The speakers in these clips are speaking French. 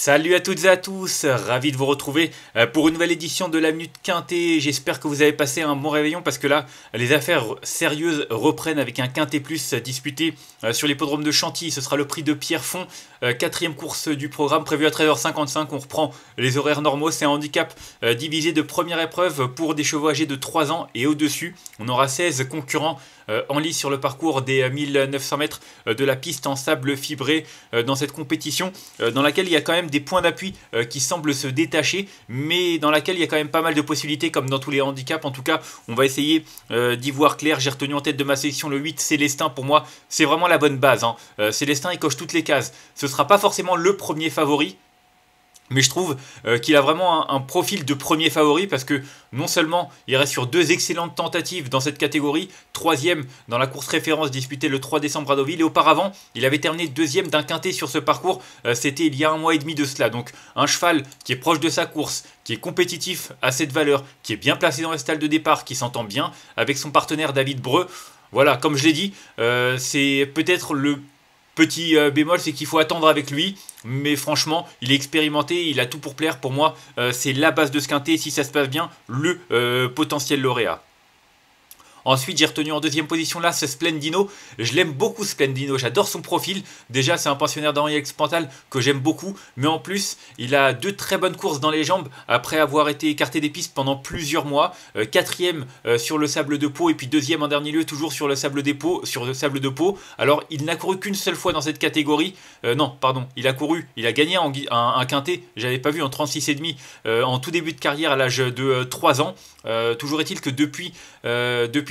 Salut à toutes et à tous, ravi de vous retrouver pour une nouvelle édition de la Minute Quintet. J'espère que vous avez passé un bon réveillon parce que là, les affaires sérieuses reprennent avec un Quintet Plus disputé sur l'hippodrome de Chantilly. Ce sera le prix de Pierrefonds, quatrième course du programme prévu à 13h55. On reprend les horaires normaux, c'est un handicap divisé de première épreuve pour des chevaux âgés de 3 ans et au-dessus. On aura 16 concurrents en lice sur le parcours des 1900 mètres de la piste en sable fibré dans cette compétition dans laquelle il y a quand même des points d'appui qui semblent se détacher, mais dans laquelle il y a quand même pas mal de possibilités comme dans tous les handicaps. En tout cas, on va essayer d'y voir clair. J'ai retenu en tête de ma sélection le 8 Célestin. Pour moi, c'est vraiment la bonne base, hein. Célestin, il coche toutes les cases. Ce ne sera pas forcément le premier favori, mais je trouve qu'il a vraiment un profil de premier favori parce que non seulement il reste sur deux excellentes tentatives dans cette catégorie, troisième dans la course référence disputée le 3 décembre à Deauville, et auparavant il avait terminé deuxième d'un quintet sur ce parcours, c'était il y a un mois et demi de cela. Donc un cheval qui est proche de sa course, qui est compétitif à cette valeur, qui est bien placé dans les stalles de départ, qui s'entend bien avec son partenaire David Breux. Voilà, comme je l'ai dit, c'est peut-être le petit bémol, c'est qu'il faut attendre avec lui. Mais franchement, il est expérimenté, il a tout pour plaire. Pour moi, c'est la base de ce quintet. Si ça se passe bien, le potentiel lauréat. Ensuite, j'ai retenu en deuxième position là, c'est Splendino. Je l'aime beaucoup, Splendino. J'adore son profil. Déjà, c'est un pensionnaire d'Henri Expantal que j'aime beaucoup. Mais en plus, il a deux très bonnes courses dans les jambes après avoir été écarté des pistes pendant plusieurs mois. Quatrième sur le sable de Pau et puis deuxième en dernier lieu toujours sur le sable de Pau. Alors, il n'a couru qu'une seule fois dans cette catégorie. Non, pardon, il a gagné un quintet. J'avais pas vu en 36,5 en tout début de carrière à l'âge de 3 ans. Toujours est-il que depuis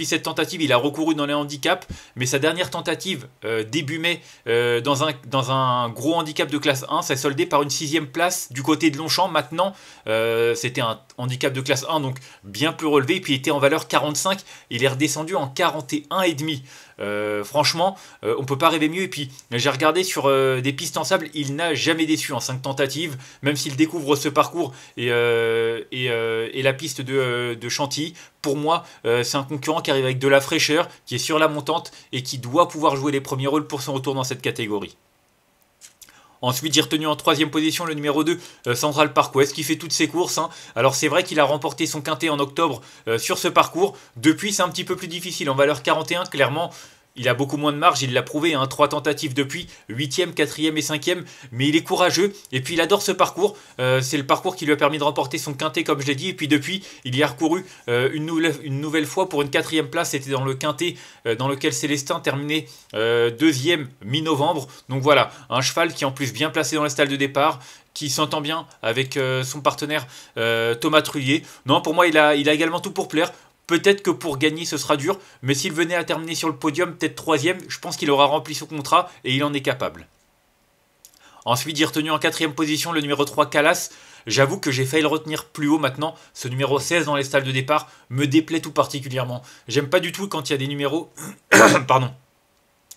cette tentative, il a recouru dans les handicaps, mais sa dernière tentative, début mai, dans un gros handicap de classe 1, s'est soldé par une 6e place du côté de Longchamp. Maintenant, c'était un handicap de classe 1, donc bien plus relevé, et puis il était en valeur 45, il est redescendu en 41,5. Franchement, on peut pas rêver mieux. Et puis j'ai regardé sur des pistes en sable, il n'a jamais déçu en 5 tentatives, même s'il découvre ce parcours et la piste de Chantilly. Pour moi, c'est un concurrent qui arrive avec de la fraîcheur, qui est sur la montante et qui doit pouvoir jouer les premiers rôles pour son retour dans cette catégorie. Ensuite, j'ai retenu en troisième position le numéro 2, Central Park West, qui fait toutes ses courses, hein. Alors c'est vrai qu'il a remporté son quintet en octobre sur ce parcours. Depuis, c'est un petit peu plus difficile. En valeur 41, clairement, il a beaucoup moins de marge, il l'a prouvé, hein, 3 tentatives depuis, 8e, 4e et 5e, mais il est courageux, et puis il adore ce parcours, c'est le parcours qui lui a permis de remporter son quintet comme je l'ai dit, et puis depuis, il y a recouru une nouvelle fois pour une 4e place, c'était dans le quintet dans lequel Célestin terminait 2e mi-novembre. Donc voilà, un cheval qui est en plus bien placé dans la stalle de départ, qui s'entend bien avec son partenaire Thomas Trullier. Non, pour moi, il a également tout pour plaire. Peut-être que pour gagner ce sera dur, mais s'il venait à terminer sur le podium, peut-être 3e, je pense qu'il aura rempli son contrat et il en est capable. Ensuite, j'ai retenu en 4e position le numéro 3 Calas. J'avoue que j'ai failli le retenir plus haut maintenant. Ce numéro 16 dans les stalles de départ me déplaît tout particulièrement. J'aime pas du tout quand il y a des numéros pardon,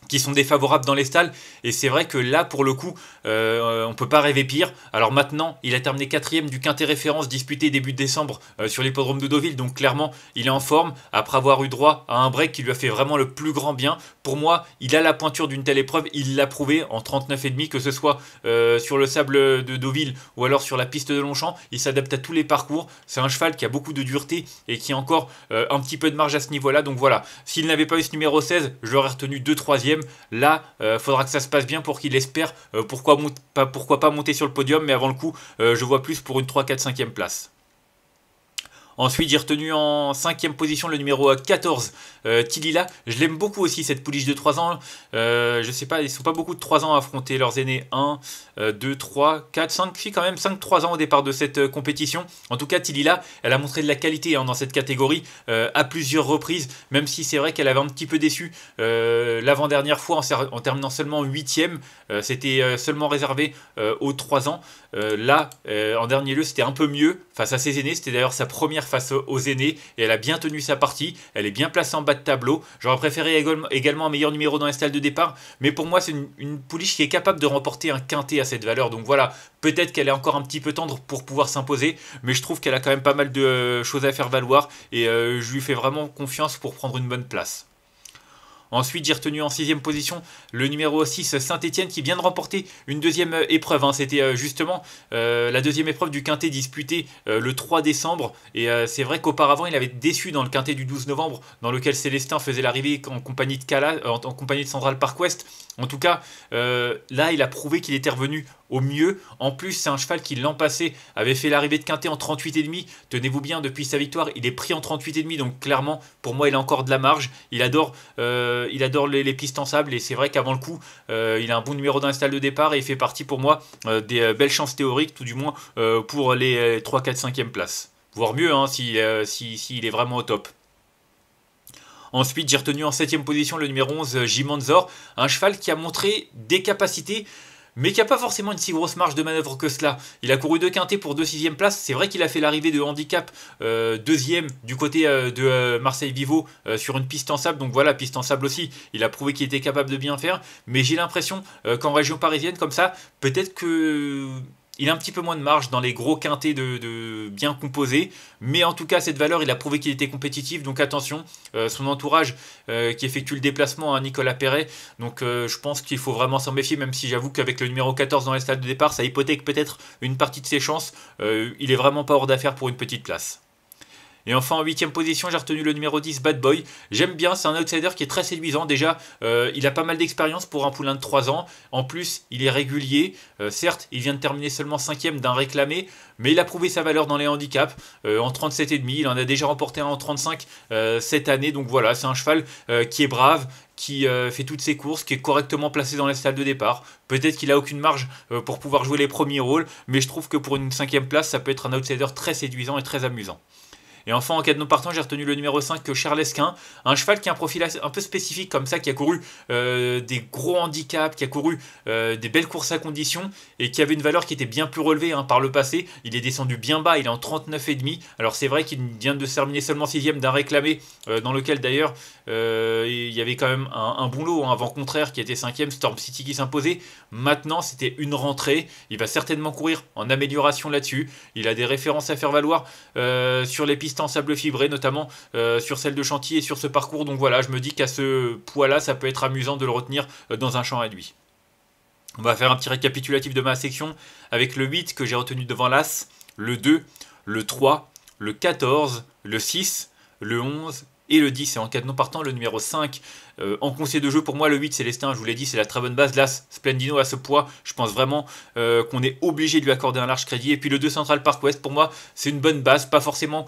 qui sont défavorables dans les stalles, et c'est vrai que là pour le coup on peut pas rêver pire. Alors maintenant il a terminé 4e du quintet référence disputé début décembre sur l'hippodrome de Deauville, donc clairement il est en forme après avoir eu droit à un break qui lui a fait vraiment le plus grand bien. Pour moi il a la pointure d'une telle épreuve, il l'a prouvé en 39,5, que ce soit sur le sable de Deauville ou alors sur la piste de Longchamp, il s'adapte à tous les parcours. C'est un cheval qui a beaucoup de dureté et qui a encore un petit peu de marge à ce niveau là, donc voilà, s'il n'avait pas eu ce numéro 16, je l'aurais retenu 2-3e. Là, faudra que ça se passe bien pour qu'il espère pourquoi pas monter sur le podium, mais avant le coup, je vois plus pour une 3, 4, 5e place. Ensuite, j'ai retenu en 5e position le numéro 14, Tilila. Je l'aime beaucoup aussi, cette pouliche de 3 ans. Je sais pas, ils ne sont pas beaucoup de 3 ans à affronter leurs aînés. 1, 2, 3, 4, 5, si quand même 5-3 ans au départ de cette compétition. En tout cas, Tilila, elle a montré de la qualité dans cette catégorie à plusieurs reprises, même si c'est vrai qu'elle avait un petit peu déçu l'avant-dernière fois en terminant seulement 8e. C'était seulement réservé aux 3 ans. Là, en dernier lieu, c'était un peu mieux face à ses aînés. C'était d'ailleurs sa première face aux aînés et elle a bien tenu sa partie. Elle est bien placée en bas de tableau. J'aurais préféré également un meilleur numéro dans les stalles de départ, mais pour moi c'est une pouliche qui est capable de remporter un quintet à cette valeur. Donc voilà, peut-être qu'elle est encore un petit peu tendre pour pouvoir s'imposer, mais je trouve qu'elle a quand même pas mal de choses à faire valoir et je lui fais vraiment confiance pour prendre une bonne place. Ensuite, j'ai retenu en 6ème position le numéro 6 Saint-Etienne qui vient de remporter une deuxième épreuve. Hein. C'était justement la deuxième épreuve du quintet disputée le 3 décembre. Et c'est vrai qu'auparavant, il avait déçu dans le quintet du 12 novembre, dans lequel Célestin faisait l'arrivée en compagnie de en compagnie de Central Park West. En tout cas, là, il a prouvé qu'il était revenu au mieux. En plus, c'est un cheval qui, l'an passé, avait fait l'arrivée de quintet en 38,5. Tenez-vous bien, depuis sa victoire, il est pris en 38,5. Donc, clairement, pour moi, il a encore de la marge. Il adore les pistes en sable. Et c'est vrai qu'avant le coup, il a un bon numéro dans les stalles de départ. Et il fait partie, pour moi, des belles chances théoriques, tout du moins, pour les 3, 4, 5e places. Voire mieux, hein, s'il est vraiment au top. Ensuite, j'ai retenu en 7ème position le numéro 11, Jimanzor, un cheval qui a montré des capacités, mais qui n'a pas forcément une si grosse marge de manœuvre que cela. Il a couru 2 quintés pour 2 6e places. C'est vrai qu'il a fait l'arrivée de handicap 2e du côté de Marseille Vivo sur une piste en sable. Donc voilà, piste en sable aussi. Il a prouvé qu'il était capable de bien faire. Mais j'ai l'impression qu'en région parisienne, comme ça, peut-être que... il a un petit peu moins de marge dans les gros quintés de bien composés. Mais en tout cas, cette valeur, il a prouvé qu'il était compétitif. Donc attention, son entourage qui effectue le déplacement à Nicolas Perret. Donc je pense qu'il faut vraiment s'en méfier, même si j'avoue qu'avec le numéro 14 dans les stades de départ, ça hypothèque peut-être une partie de ses chances. Il est vraiment pas hors d'affaire pour une petite place. Et enfin en 8ème position, j'ai retenu le numéro 10, Bad Boy. J'aime bien, c'est un outsider qui est très séduisant. Déjà, il a pas mal d'expérience pour un poulain de 3 ans. En plus, il est régulier. Certes, il vient de terminer seulement 5ème d'un réclamé, mais il a prouvé sa valeur dans les handicaps. En 37,5, il en a déjà remporté un en 35 cette année. Donc voilà, c'est un cheval qui est brave, qui fait toutes ses courses, qui est correctement placé dans les stades de départ. Peut-être qu'il a aucune marge pour pouvoir jouer les premiers rôles, mais je trouve que pour une 5ème place, ça peut être un outsider très séduisant et très amusant. Et enfin, en cadenas partant, j'ai retenu le numéro 5, Charles Esquin, un cheval qui a un profil un peu spécifique comme ça, qui a couru des gros handicaps, qui a couru des belles courses à conditions et qui avait une valeur qui était bien plus relevée par le passé. Il est descendu bien bas, il est en 39,5. Alors c'est vrai qu'il vient de se terminer seulement 6ème d'un réclamé, dans lequel d'ailleurs il y avait quand même un bon lot, un vent contraire qui était 5ème, Storm City qui s'imposait. Maintenant, c'était une rentrée. Il va certainement courir en amélioration là-dessus. Il a des références à faire valoir sur les pistes en sable fibré, notamment sur celle de Chantilly et sur ce parcours. Donc voilà, je me dis qu'à ce poids-là, ça peut être amusant de le retenir dans un champ réduit. On va faire un petit récapitulatif de ma section avec le 8 que j'ai retenu devant l'As, le 2, le 3, le 14, le 6, le 11 et le 10. Et en cadenas partant, le numéro 5. En conseil de jeu, pour moi, le 8, Célestin, je vous l'ai dit, c'est la très bonne base. L'As, Splendino à ce poids, je pense vraiment qu'on est obligé de lui accorder un large crédit. Et puis le 2, Central Park West, pour moi, c'est une bonne base. Pas forcément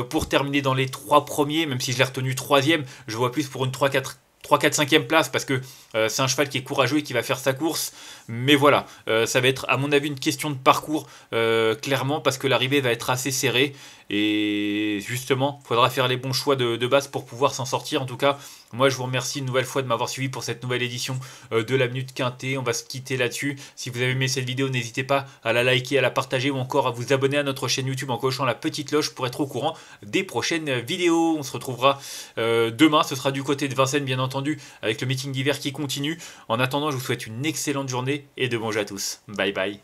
pour terminer dans les 3 premiers, même si je l'ai retenu 3ème. Je vois plus pour une 3-4 5e place parce que c'est un cheval qui est courageux et qui va faire sa course. Mais voilà, ça va être à mon avis une question de parcours clairement parce que l'arrivée va être assez serrée et justement, il faudra faire les bons choix de base pour pouvoir s'en sortir. En tout cas, moi je vous remercie une nouvelle fois de m'avoir suivi pour cette nouvelle édition de la Minute Quintet. On va se quitter là-dessus. Si vous avez aimé cette vidéo, n'hésitez pas à la liker, à la partager ou encore à vous abonner à notre chaîne YouTube en cochant la petite cloche pour être au courant des prochaines vidéos. On se retrouvera demain, ce sera du côté de Vincennes bien entendu, avec le meeting d'hiver qui continue. En attendant, je vous souhaite une excellente journée et de bons jeux à tous. Bye bye.